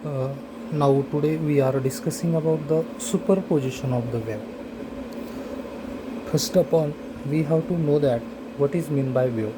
Uh, Now today we are discussing about the superposition of the wave. First of all, we have to know that what is meant by wave.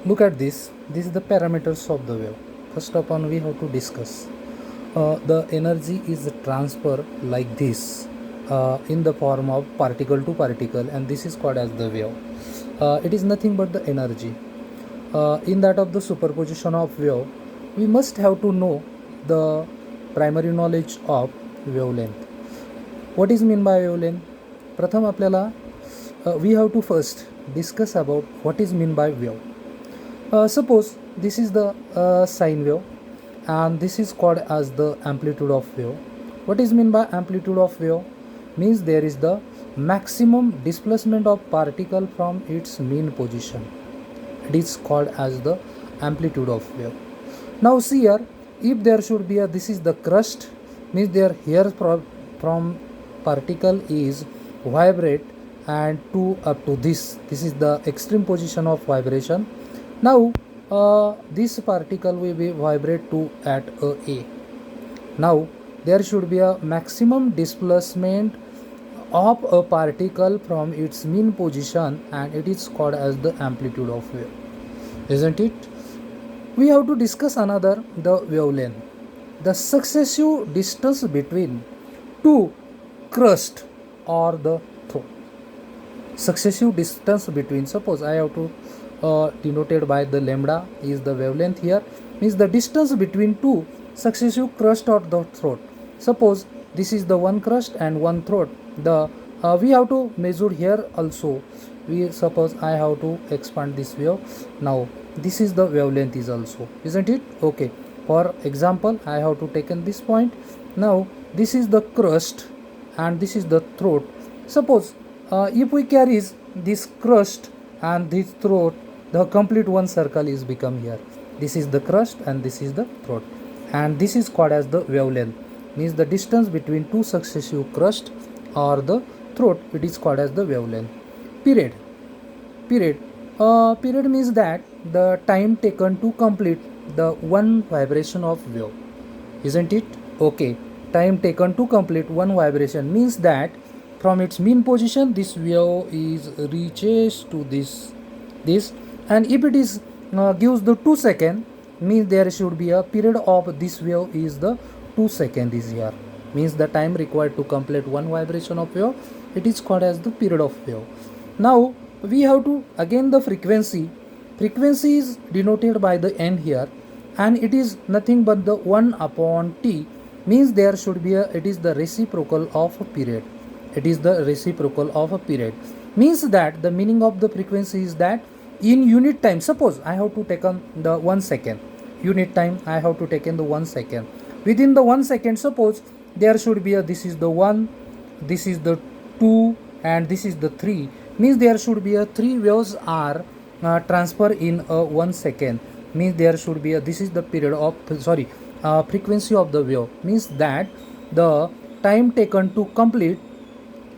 Look at this. This is the parameters of the wave. First of all, we have to discuss. The energy is transfer like this in the form of particle to particle, and this is called as the wave. It is nothing but the energy. In that of the superposition of wave, we must have to know the primary knowledge of wavelength. What is mean by wavelength? प्रथम आपल्याला we have to first discuss about what is mean by wave. Suppose this is the sine wave and this is called as the amplitude of wave. What is mean by amplitude of wave? Means there is the maximum displacement of particle from its mean position. It is called as the amplitude of wave. Now see here, if there should be a, this is the crust, means there here from particle is vibrate and to up to this is the extreme position of vibration. Now this particle will be vibrate to at a. Now there should be a maximum displacement of a particle from its mean position, and it is called as the amplitude of wave, isn't it? We have to discuss another, the wavelength. The successive distance between two crust or the throat. Successive distance between, suppose I have to denoted by the lambda is the wavelength here, means the distance between two successive crust or the throat. Suppose this is the one crust and one throat. The we have to measure here also. We suppose I have to expand this wave. Now this is the wavelength is also, isn't it? Okay, for example I have to taken this point. Now this is the crust and this is the throat. Suppose if we carries this crust and this throat, the complete one circle is become here. This is the crust and this is the throat, and this is called as the wavelength, means the distance between two successive crust or the throat. It is called as the wavelength. Period. Period means that the time taken to complete the one vibration of wave, isn't it? Okay, time taken to complete one vibration means that from its mean position this wave is reaches to this, and if it is gives the 2 second, means there should be a period of this wave is the 2 second is here, means the time required to complete one vibration of wave. It is called as the period of wave. Now we have to again the frequency. Frequency is denoted by the n here, and it is nothing but the 1 upon t, means there should be a, it is the reciprocal of a period. It is the reciprocal of a period, means that the meaning of the frequency is that in unit time, suppose I have to take on the 1 second unit time, I have to take in the 1 second. Within the 1 second, suppose there should be a, this is the 1, this is the 2, and this is the 3, means there should be a 3 waves are transfer in 1 second, means there should be a, this is the period of frequency of the wave, means that the time taken to complete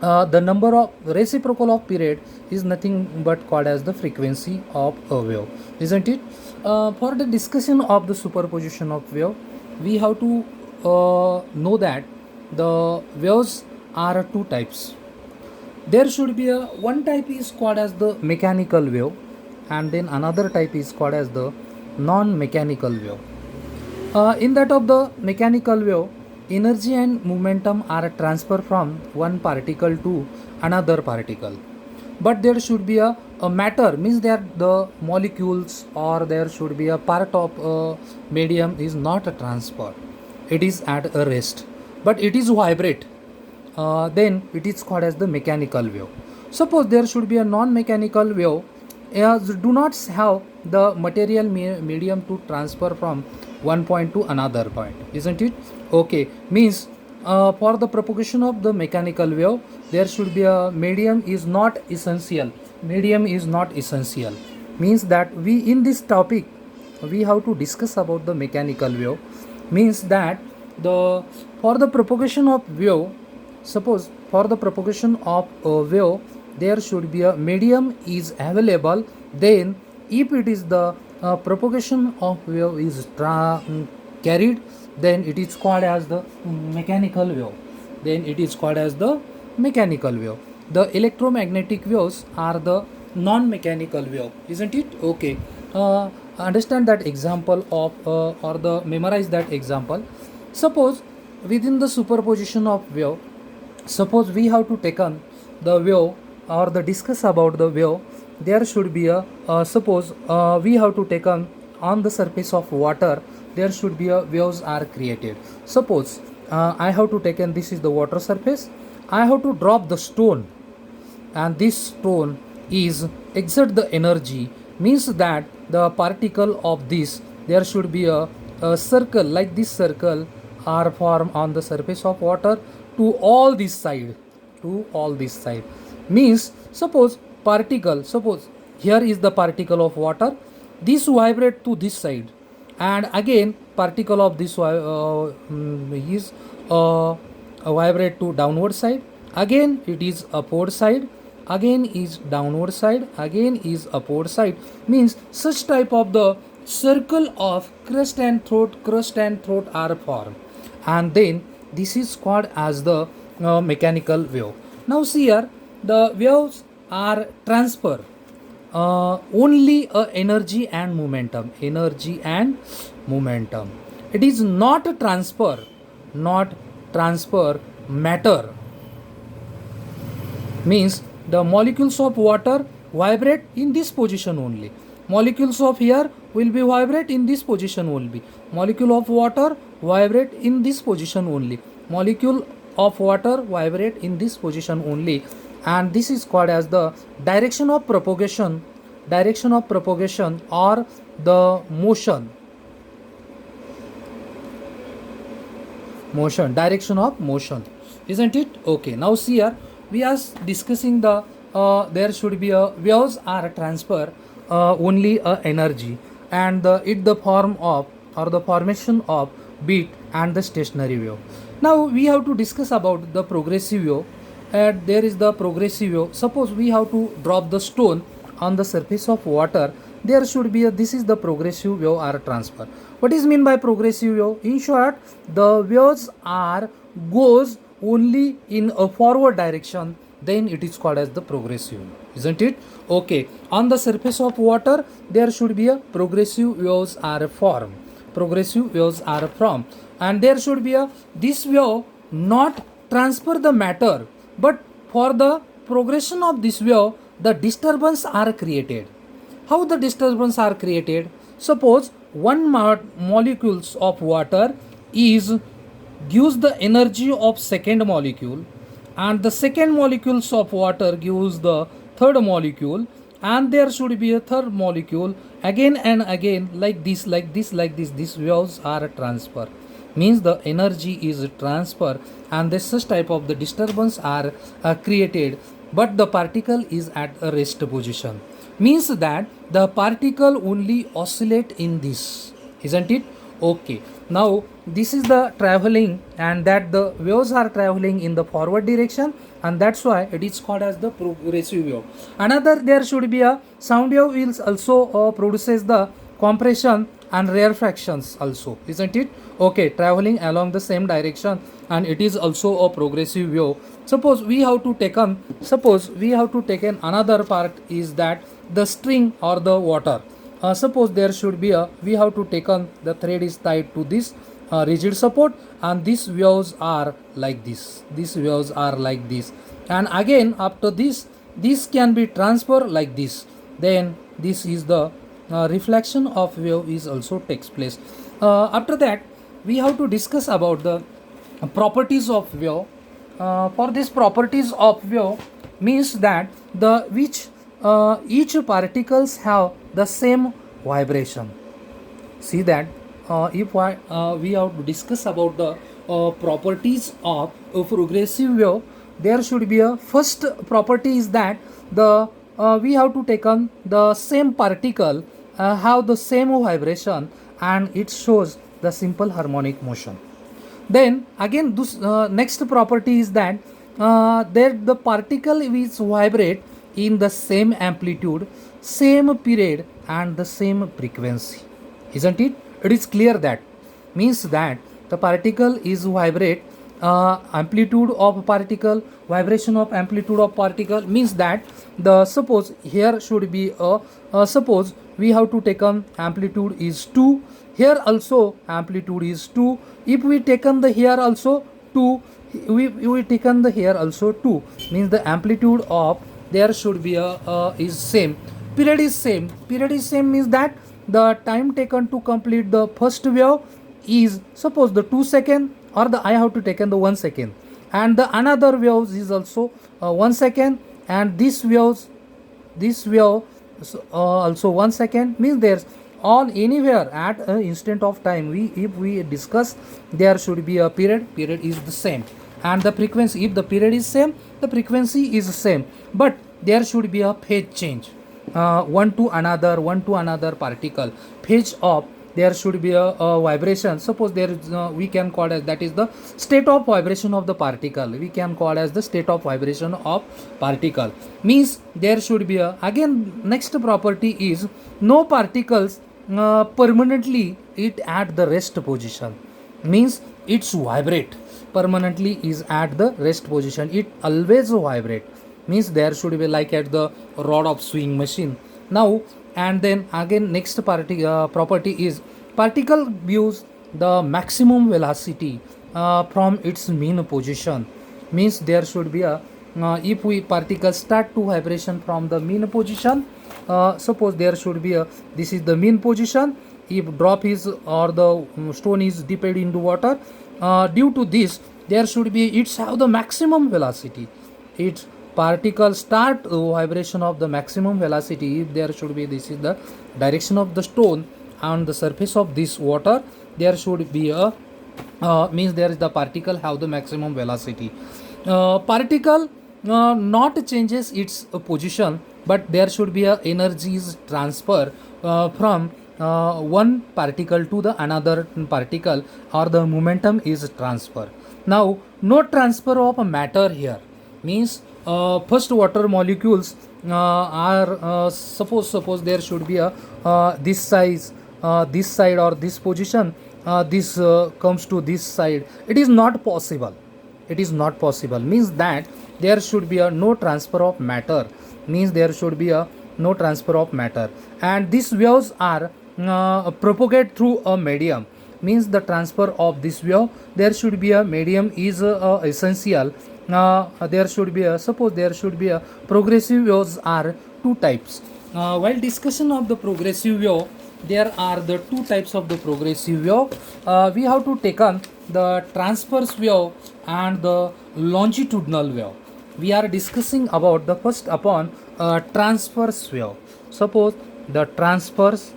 the number of reciprocal of period is nothing but called as the frequency of a wave, isn't it? For the discussion of the superposition of wave, we have to know that the waves are two types. There should be a one type is called as the mechanical wave, and then another type is called as the non-mechanical wave. In that of the mechanical wave, energy and momentum are transferred from one particle to another particle, but there should be a matter, means there the molecules or there should be a part of a medium is not a transfer, it is at a rest, but it is vibrate. Then it is called as the mechanical wave. Suppose there should be a non-mechanical wave, do not have the material medium to transfer from one point to another point, isn't it? Okay, means for the propagation of the mechanical wave, there should be a medium is not essential. Medium is not essential, means that we in this topic we have to discuss about the mechanical wave, means that the for the propagation of wave, suppose for the propagation of a wave there should be a medium is available, then if it is the propagation of wave is carried, then it is called as the mechanical wave. Then it is called as the mechanical wave. The electromagnetic waves are the non-mechanical wave, isn't it? Okay. Understand that example of or the memorize that example. Suppose within the superposition of wave, suppose we have to taken the wave or the discuss about the wave, there should be a suppose we have to taken on the surface of water, there should be a waves are created. Suppose I have to taken, this is the water surface, I have to drop the stone, and this stone is exert the energy, means that the particle of this, there should be a circle like this circle are formed on the surface of water to all this side, to all this side, means suppose particle, suppose here is the particle of water, this vibrate to this side, and again particle of this is vibrate to downward side, again it is upward side, again is downward side, again is upward side, means such type of the circle of crust and throat are formed, and then this is called as the mechanical wave. Now see here, the waves are transfer only energy and momentum, energy and momentum. It is not a transfer, not transfer matter, means the molecules of water vibrate in this position only, molecules of air will be vibrate in this position only, molecule of water vibrate in this position only, molecule of water vibrate in this position only, and this is called as the direction of propagation, direction of propagation or the motion, motion, direction of motion, isn't it? Okay, now see here, we are discussing the there should be a waves are transfer only energy, and the form of or the formation of beat and the stationary wave. Now we have to discuss about the progressive wave, and there is the progressive wave. Suppose we have to drop the stone on the surface of water, there should be a, this is the progressive wave or transfer. What is mean by progressive wave? In short, the waves are goes only in a forward direction, then it is called as the progressive, isn't it? Okay, on the surface of water there should be a progressive waves are formed, progressive waves are formed, and there should be a this wave not transfer the matter, but for the progression of this wave the disturbance are created. How the disturbance are created? Suppose one molecules of water is gives the energy of second molecule, and the second molecules of water gives the third molecule, and there should be a third molecule again and again like this, like this, like this, these waves are transfer, means the energy is transfer, and this such type of the disturbance are created, but the particle is at a rest position, means that the particle only oscillate in this, isn't it? Okay, now this is the traveling, and that the waves are traveling in the forward direction, and that's why it is called as the progressive wave. Another, there should be a sound wave will also produces the compression and rarefactions also, isn't it? Okay, traveling along the same direction, and it is also a progressive wave. Suppose we have to taken, suppose we have to taken another part is that the string or the water. Suppose there should be a, we have to taken the thread is tied to this rigid support, and these waves are like this, these waves are like this, and again after this can be transferred like this, then this is the reflection of wave is also takes place. After that we have to discuss about the properties of wave. For these properties of wave means that the which each particles have the same vibration. See that if we have to discuss about the properties of a progressive wave, there should be a first property is that the we have to take on the same particle have the same vibration, and it shows the simple harmonic motion. Then again this next property is that there the particle is vibrate in the same amplitude, same period, and the same frequency, isn't it? It is clear that means that the particle is vibrate. Amplitude of particle, vibration of amplitude of particle means that the suppose here should be suppose we have to take amplitude is 2, here also amplitude is 2. If we taken the here also 2, we taken the here also 2, means the amplitude of there should be is same, period is same. Period is same means that the time taken to complete the first wave is suppose the 2 second, or the I have to taken the 1 second, and the another waves is also 1 second, and this wave also 1 second, means there's on anywhere at an instant of time if we discuss, there should be a period is the same, and the frequency, if the period is same, the frequency is same, but there should be a phase change, one to another particle phase of, there should be a vibration. Suppose there is we can call as that is the state of vibration of the particle, we can call as the state of vibration of particle, means there should be a, again next property is no particles permanently it at the rest position, means it's vibrate permanently is at the rest position, it always vibrate, means there should be like at the rod of swing machine. Now and then again next property is particle views the maximum velocity from its mean position, means there should be a if we particle start to vibration from the mean position, suppose there should be a, this is the mean position, if drop is or the stone is dipped into water, due to this there should be it's have the maximum velocity, its particle start vibration of the maximum velocity, if there should be, this is the direction of the stone on the surface of this water, there should be a means there is the particle have the maximum velocity. Particle not changes its position, but there should be a energies transfer from one particle to the another particle, or the momentum is transfer. Now no transfer of matter here, means first water molecules are suppose there should be a this size, this side or this position, this comes to this side, it is not possible, it is not possible, means that there should be a no transfer of matter, means there should be a no transfer of matter, and these waves are propagate through a medium, means the transfer of this wave, there should be a medium is essential. There should be a, suppose there should be a progressive waves are two types. While discussion of the progressive wave, there are the two types of the progressive wave. We have to take on the transverse wave and the longitudinal wave. We are discussing about the first upon transverse wave. Suppose the transverse,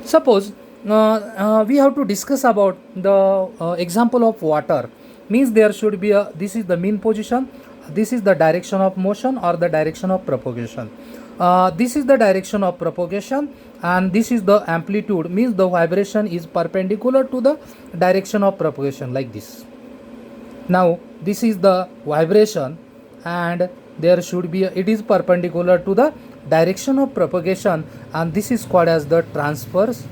suppose we have to discuss about the example of water, means there should be a, this is the mean position, this is the direction of motion or the direction of propagation, this is the direction of propagation, and this is the amplitude, means the vibration is perpendicular to the direction of propagation, like this. Now this is the vibration, and there should be a, it is perpendicular to the direction of propagation, and this is called as the transverse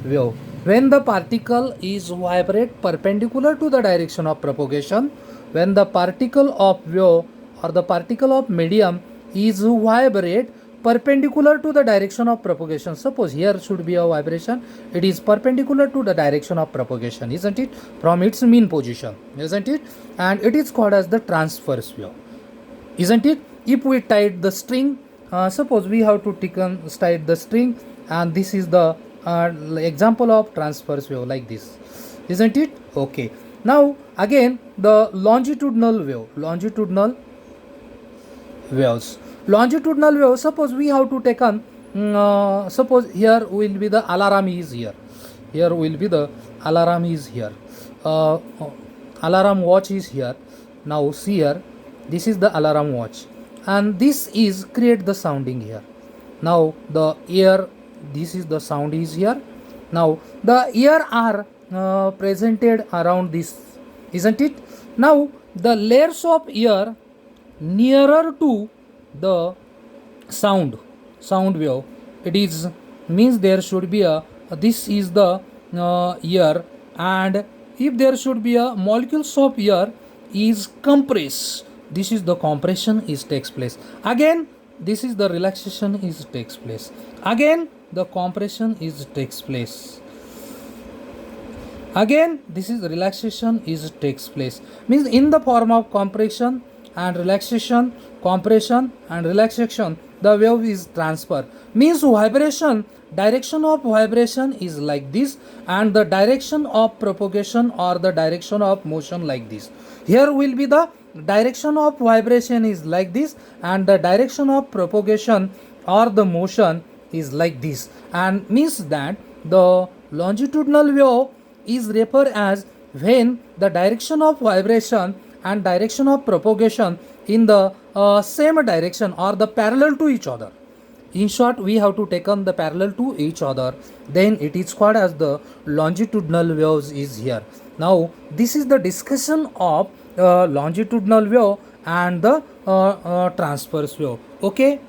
wave. When the particle is vibrate perpendicular to the direction of propagation, when the particle of wave or the particle of medium is vibrate perpendicular to the direction of propagation, suppose here should be a vibration, it is perpendicular to the direction of propagation, isn't it, from its mean position, isn't it, and it is called as the transverse wave, isn't it. If we tied the string, suppose we have to tie the string, and this is the example of transverse wave, like this, isn't it. Okay, now again the longitudinal wave, longitudinal wave, suppose we have to take on suppose here will be the alarm is here, here will be the alarm is here, alarm watch is here. Now see here, this is the alarm watch, and this is create the sounding here. Now the air, this is the sound is here. Now the ear are presented around this, isn't it. Now the layers of ear nearer to the sound wave, it is, means there should be a, this is the air, and if there should be a molecules of air is compressed, this is the compression is takes place. Again this is the relaxation is takes place. Again the compression is takes place. Again this is relaxation is takes place, means in the form of compression and relaxation, compression and relaxation, the wave is transfer, means vibration, direction of vibration is like this, and the direction of propagation or the direction of motion like this. Here will be the direction of vibration is like this, and the direction of propagation or the motion is like this, and means that the longitudinal wave is referred as when the direction of vibration and direction of propagation in the same direction or the parallel to each other. In short, we have to take on the parallel to each other, then it is called as the longitudinal waves is here. Now this is the discussion of longitudinal wave and the transverse wave. Okay.